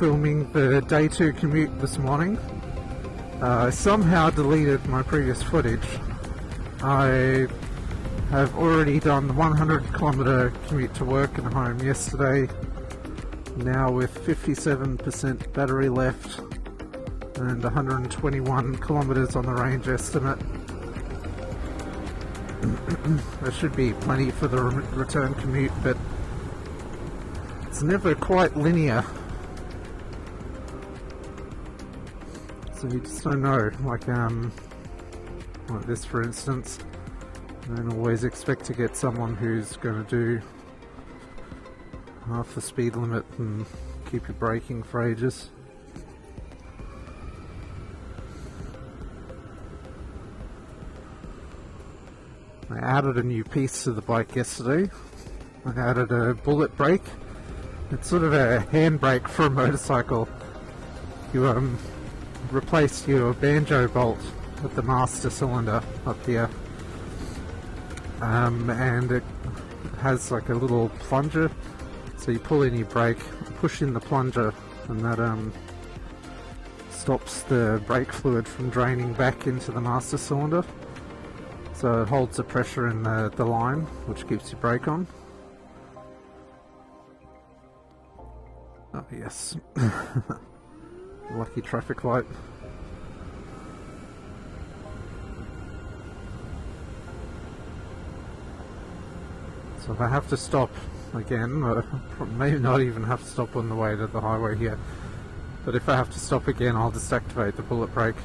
filming the day 2 commute this morning. I somehow deleted my previous footage. I have already done the 100-kilometre commute to work and home yesterday, now with 57% battery left and 121 kilometres on the range estimate. There should be plenty for the return commute, but it's never quite linear. So you just don't know, like this for instance. You don't always expect to get someone who's going to do half the speed limit and keep you braking for ages. I added a new piece to the bike yesterday. I added a bullet brake. It's sort of a handbrake for a motorcycle. You replace your banjo bolt with the master cylinder up here, and it has like a little plunger, so you pull in your brake, push in the plunger, and that stops the brake fluid from draining back into the master cylinder. So it holds the pressure in the line, which keeps your brake on. Oh yes. Lucky traffic light. So if I have to stop again, or maybe not even have to stop on the way to the highway here, but if I have to stop again, I'll just activate the bullet brake.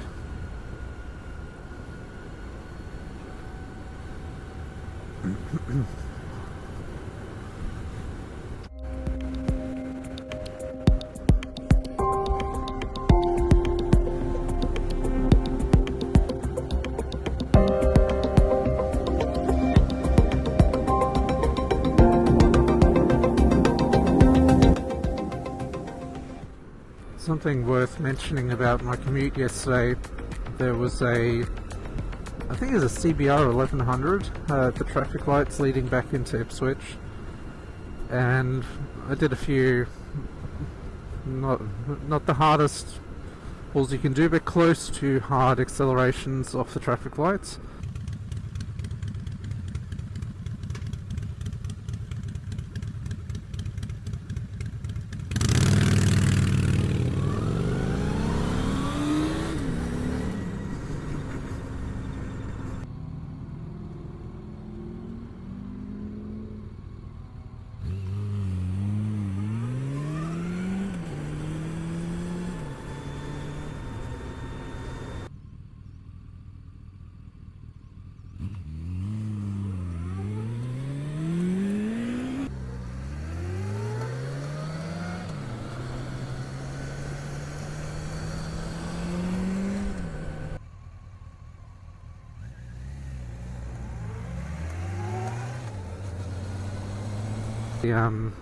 Something worth mentioning about my commute yesterday, there was I think it was a CBR 1100 at the traffic lights leading back into Ipswich, and I did a few, not the hardest pulls you can do, but close to hard accelerations off the traffic lights.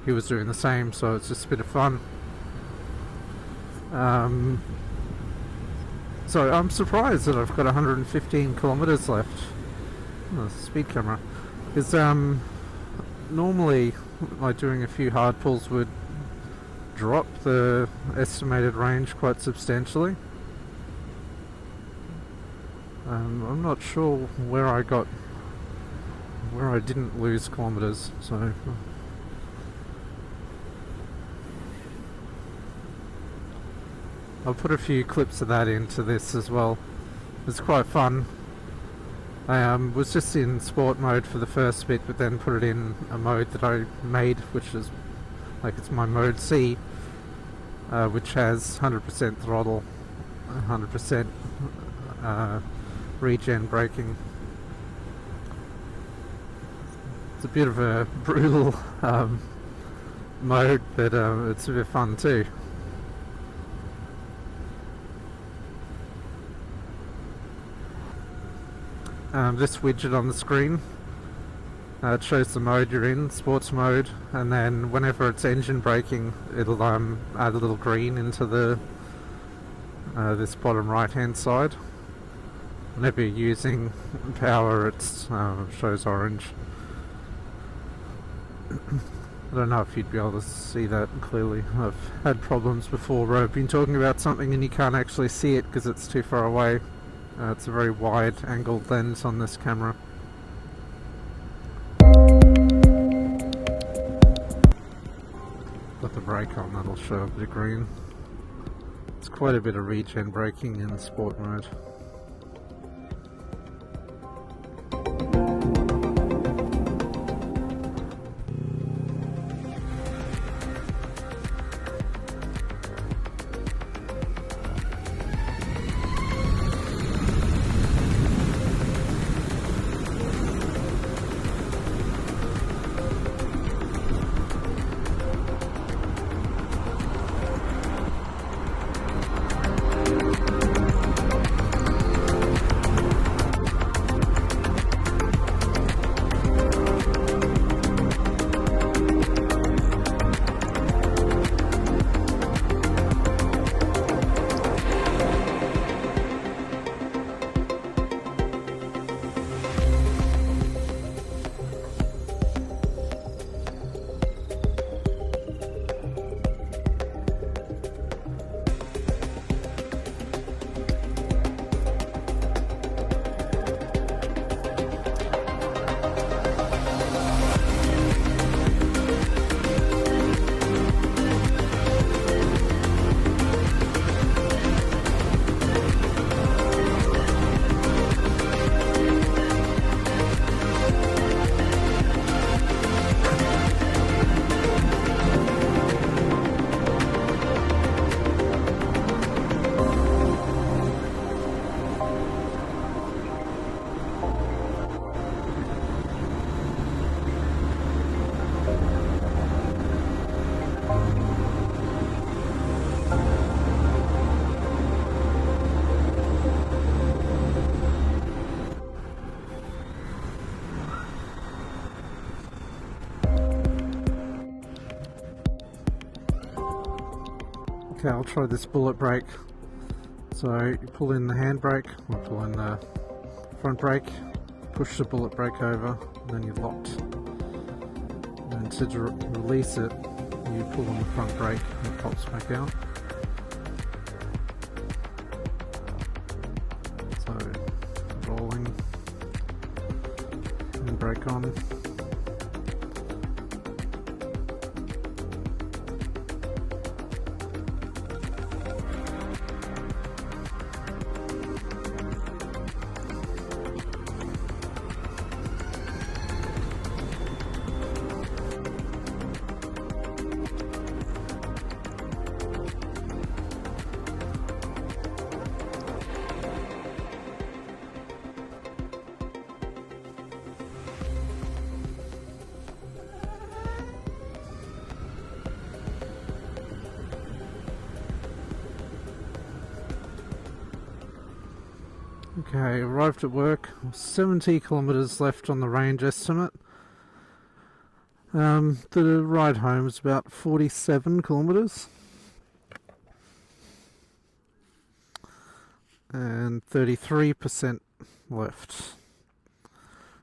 He was doing the same, so it's just a bit of fun. So I'm surprised that I've got 115 kilometers left. Oh, speed camera. Because normally, like, doing a few hard pulls would drop the estimated range quite substantially. I'm not sure where I didn't lose kilometers, so. I'll put a few clips of that into this as well. It's quite fun. I was just in sport mode for the first bit, but then put it in a mode that I made, which is like, it's my mode C, which has 100% throttle, 100% regen braking. It's a bit of a brutal mode, but it's a bit fun too. This widget on the screen, it shows the mode you're in, sports mode, and then whenever it's engine braking, it'll add a little green into the this bottom right hand side. Whenever you're using power, it shows orange. I don't know if you'd be able to see that clearly. I've had problems before where I've been talking about something and you can't actually see it because it's too far away. It's a very wide angled lens on this camera. Got the brake on, that'll show a bit of green. It's quite a bit of regen braking in sport mode. Okay, I'll try this bullet brake. So you pull in the handbrake, or pull in the front brake, push the bullet brake over, and then you're locked. And to release it, you pull on the front brake and it pops back out. So rolling, and brake on. Okay, arrived at work, 70 kilometres left on the range estimate. The ride home is about 47 kilometres. And 33% left.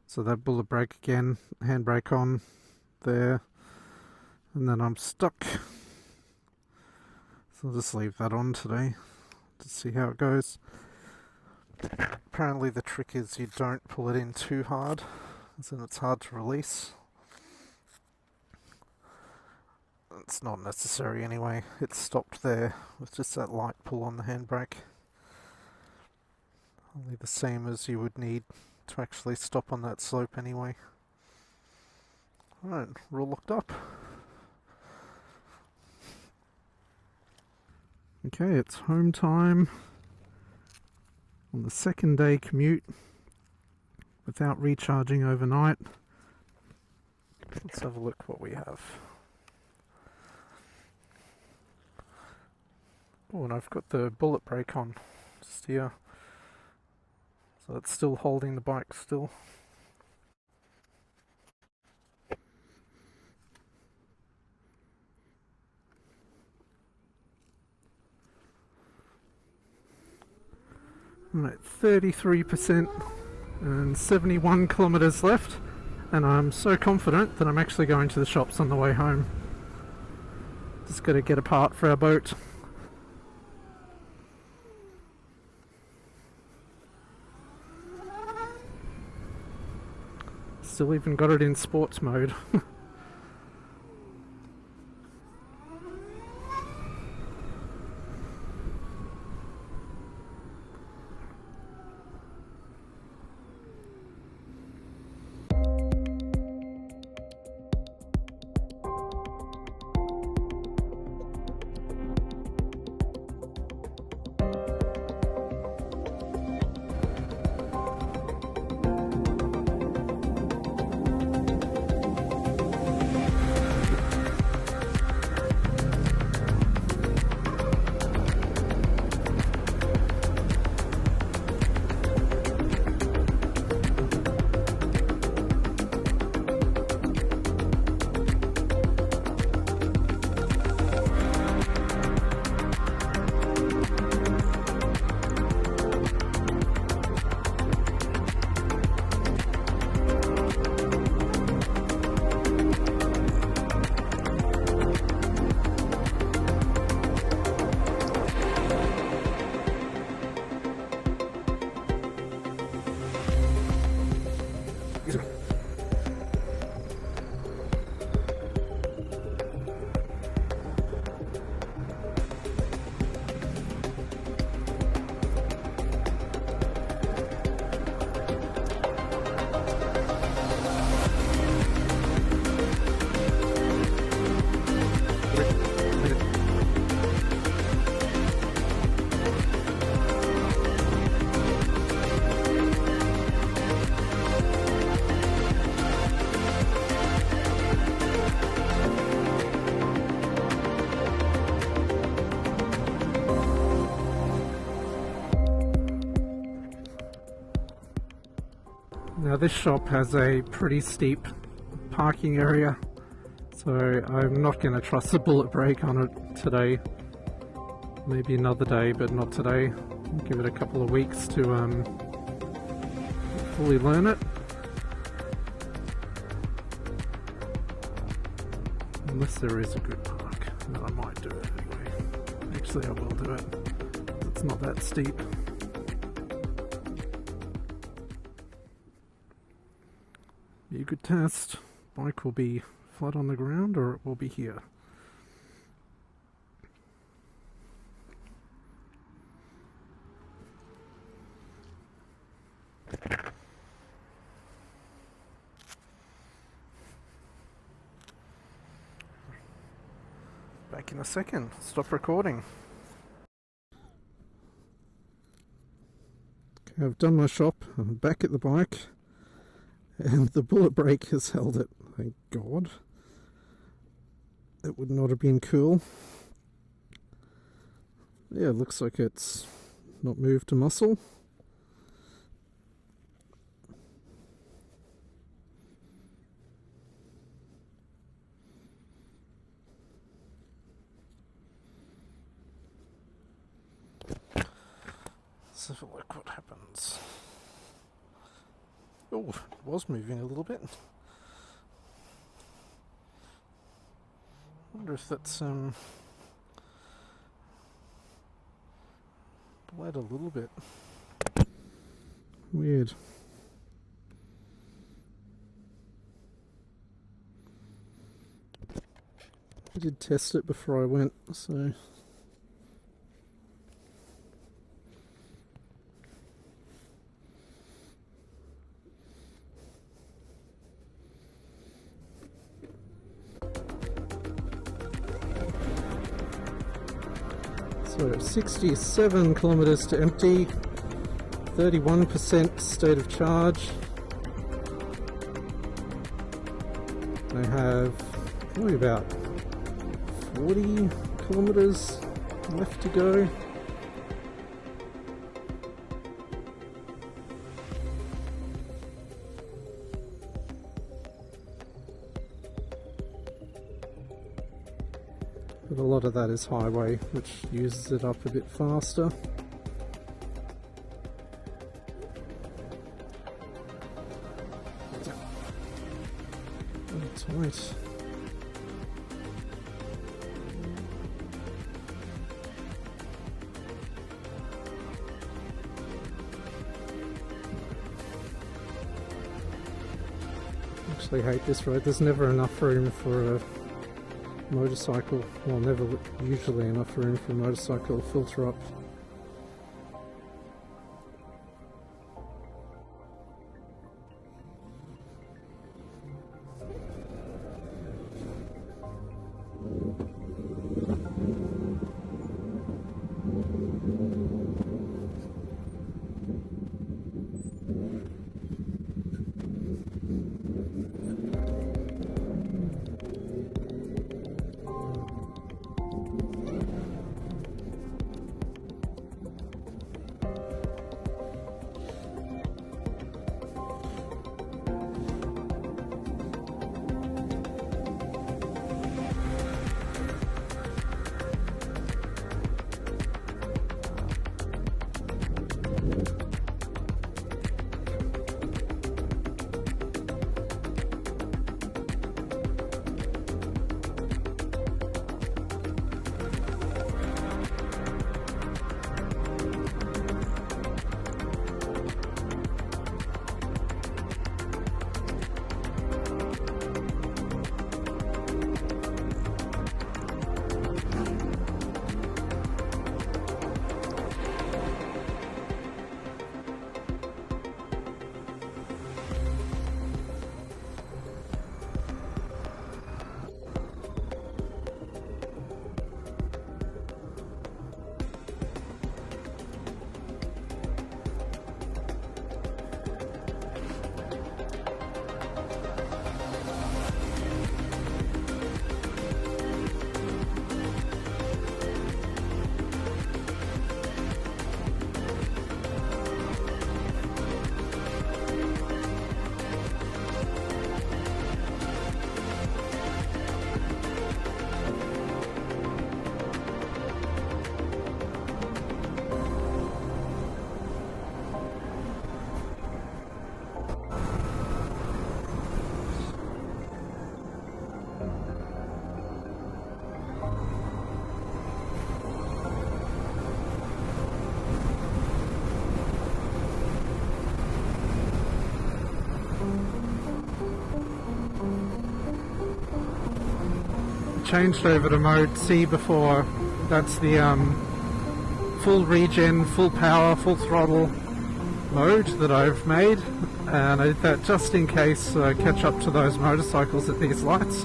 So that bullet brake again, handbrake on there, and then I'm stuck. So I'll just leave that on today to see how it goes. Apparently the trick is you don't pull it in too hard, as in it's hard to release. It's not necessary anyway, it's stopped there with just that light pull on the handbrake. Only the same as you would need to actually stop on that slope anyway. Alright, we're all locked up. Okay, it's home time on the second day commute without recharging overnight. Let's have a look what we have. Oh, and I've got the bullet brake on just here. So it's still holding the bike still. I'm at 33% and 71 kilometres left. and I'm so confident that I'm actually going to the shops on the way home. Just got to get a part for our boat. Still even got it in sports mode. Now this shop has a pretty steep parking area, so I'm not going to trust the bullet brake on it today. Maybe another day, but not today. I'll give it a couple of weeks to fully learn it. Unless there is a good park, then I might do it anyway. Actually I will do it. It's not that steep. Be a good test. Bike will be flat on the ground or it will be here. Back in a second. Stop recording. Okay, I've done my shop. I'm back at the bike. And the bullet brake has held it, thank God. It would not have been cool. Yeah, it looks like it's not moved a muscle. Let's have a look what happens. Oh, it was moving a little bit. I wonder if that's bled a little bit. Weird. I did test it before I went, so So 67 kilometers to empty, 31% state of charge. I have probably about 40 kilometers left to go. But a lot of that is highway, which uses it up a bit faster. Tight. I hate this road. There's never enough room for a motorcycle. Well, never usually enough room for a motorcycle to filter up. Changed over to mode C before. That's the full regen, full power, full throttle mode that I've made, and I did that just in case I catch up to those motorcycles at these lights.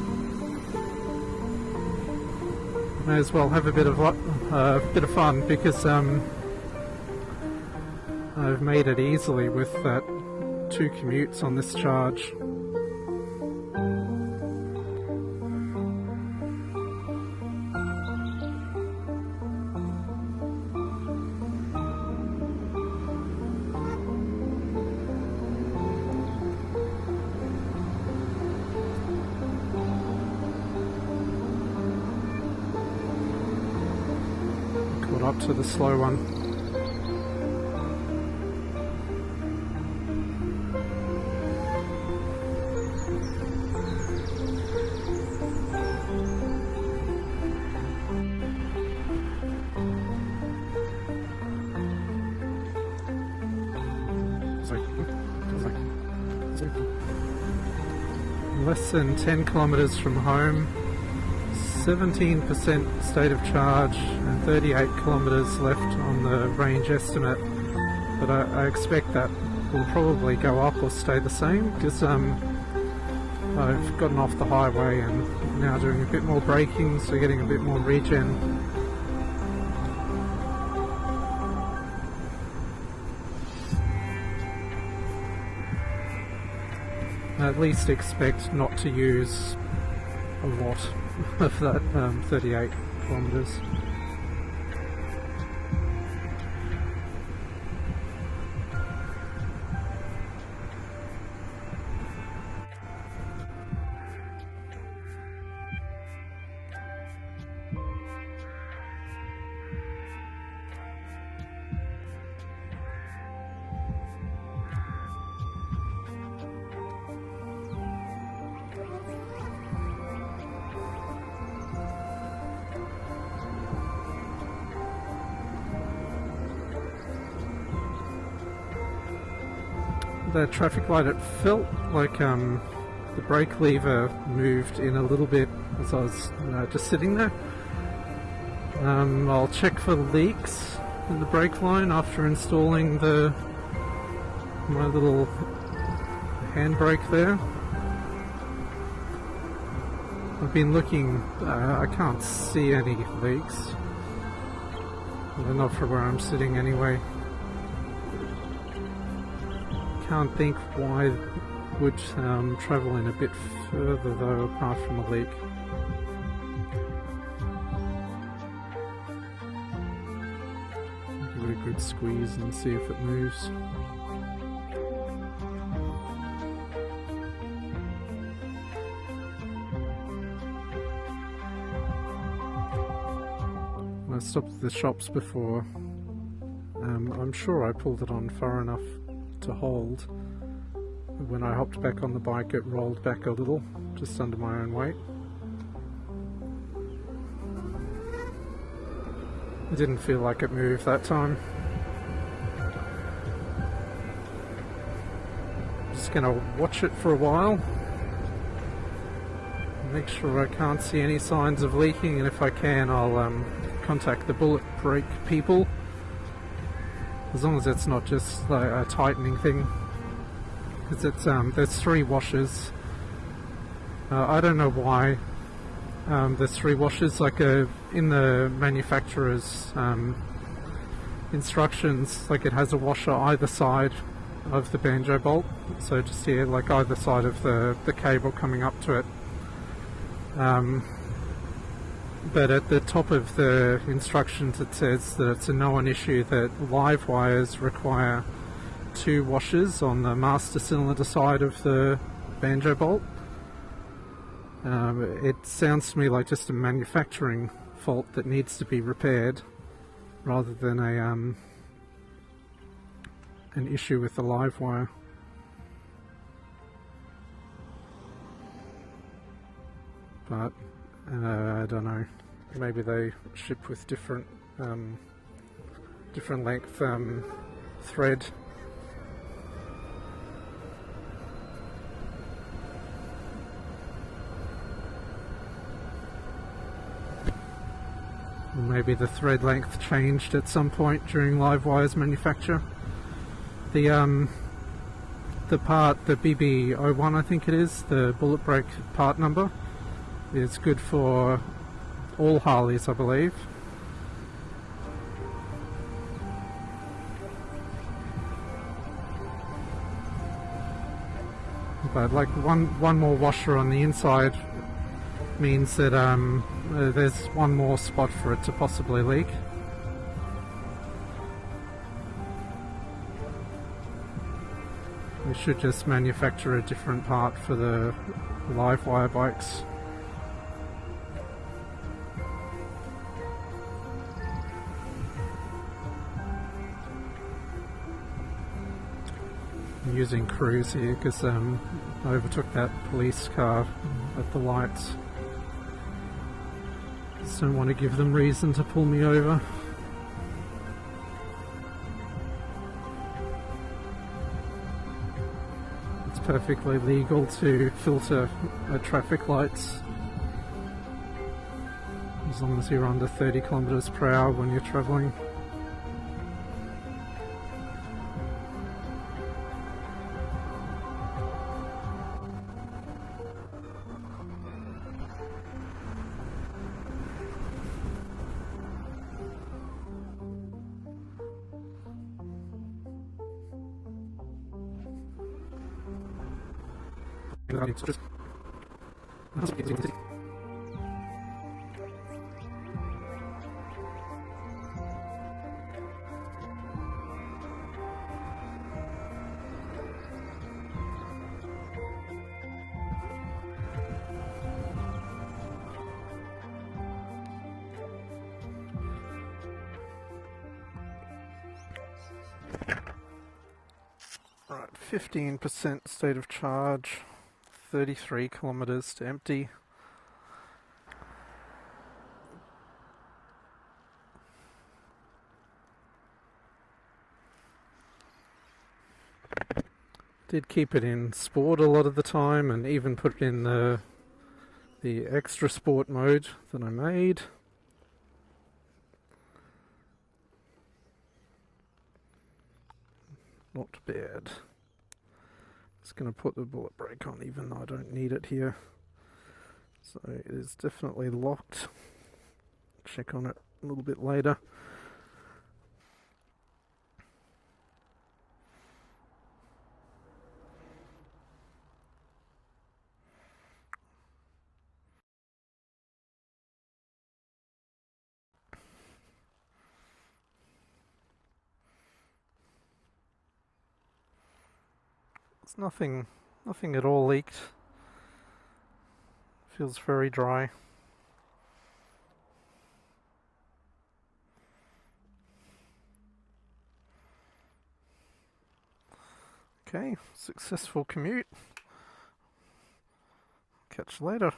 May as well have a bit of fun, because I've made it easily with that 2 commutes on this charge. Up to the slow one. Less than 10 kilometers from home, 17% state of charge, and 38 kilometers left on the range estimate, but I expect that will probably go up or stay the same, because I've gotten off the highway and now doing a bit more braking, so getting a bit more regen. I at least expect not to use a lot of that 38 kilometers. the traffic light, it felt like the brake lever moved in a little bit as I was just sitting there. I'll check for leaks in the brake line after installing my little handbrake there. I've been looking, I can't see any leaks. They're not from where I'm sitting anyway. Can't think why it would travel in a bit further though, apart from a leak. Give it a good squeeze and see if it moves. I stopped at the shops before. I'm sure I pulled it on far enough to hold. When I hopped back on the bike, it rolled back a little, just under my own weight. It didn't feel like it moved that time. Just gonna watch it for a while. Make sure I can't see any signs of leaking, and if I can, I'll contact the bullet brake people. As long as it's not just a tightening thing, because it's there's 3 washers. I don't know why there's 3 washers. Like in the manufacturer's instructions, like it has a washer either side of the banjo bolt. So just here, like either side of the cable coming up to it. But at the top of the instructions it says that it's a known issue that live wires require 2 washers on the master cylinder side of the banjo bolt. It sounds to me like just a manufacturing fault that needs to be repaired, rather than an issue with the live wire. But I don't know. Maybe they ship with different length thread. Or maybe the thread length changed at some point during LiveWire's manufacture. The part, the BB01 I think it is, the bullet brake part number, is good for all Harleys, I believe. But like one more washer on the inside means that there's one more spot for it to possibly leak. We should just manufacture a different part for the LiveWire bikes. I'm using cruise here because I overtook that police car at the lights. Just don't want to give them reason to pull me over. It's perfectly legal to filter traffic lights as long as you're under 30 kilometers per hour when you're traveling. Right, 15% state of charge, 33 kilometers to empty. Did keep it in sport a lot of the time, and even put it in the extra sport mode that I made. Not bad. Just going to put the bullet brake on even though I don't need it here. So it is definitely locked. Check on it a little bit later. It's nothing at all leaked. Feels very dry. Okay, successful commute. Catch you later.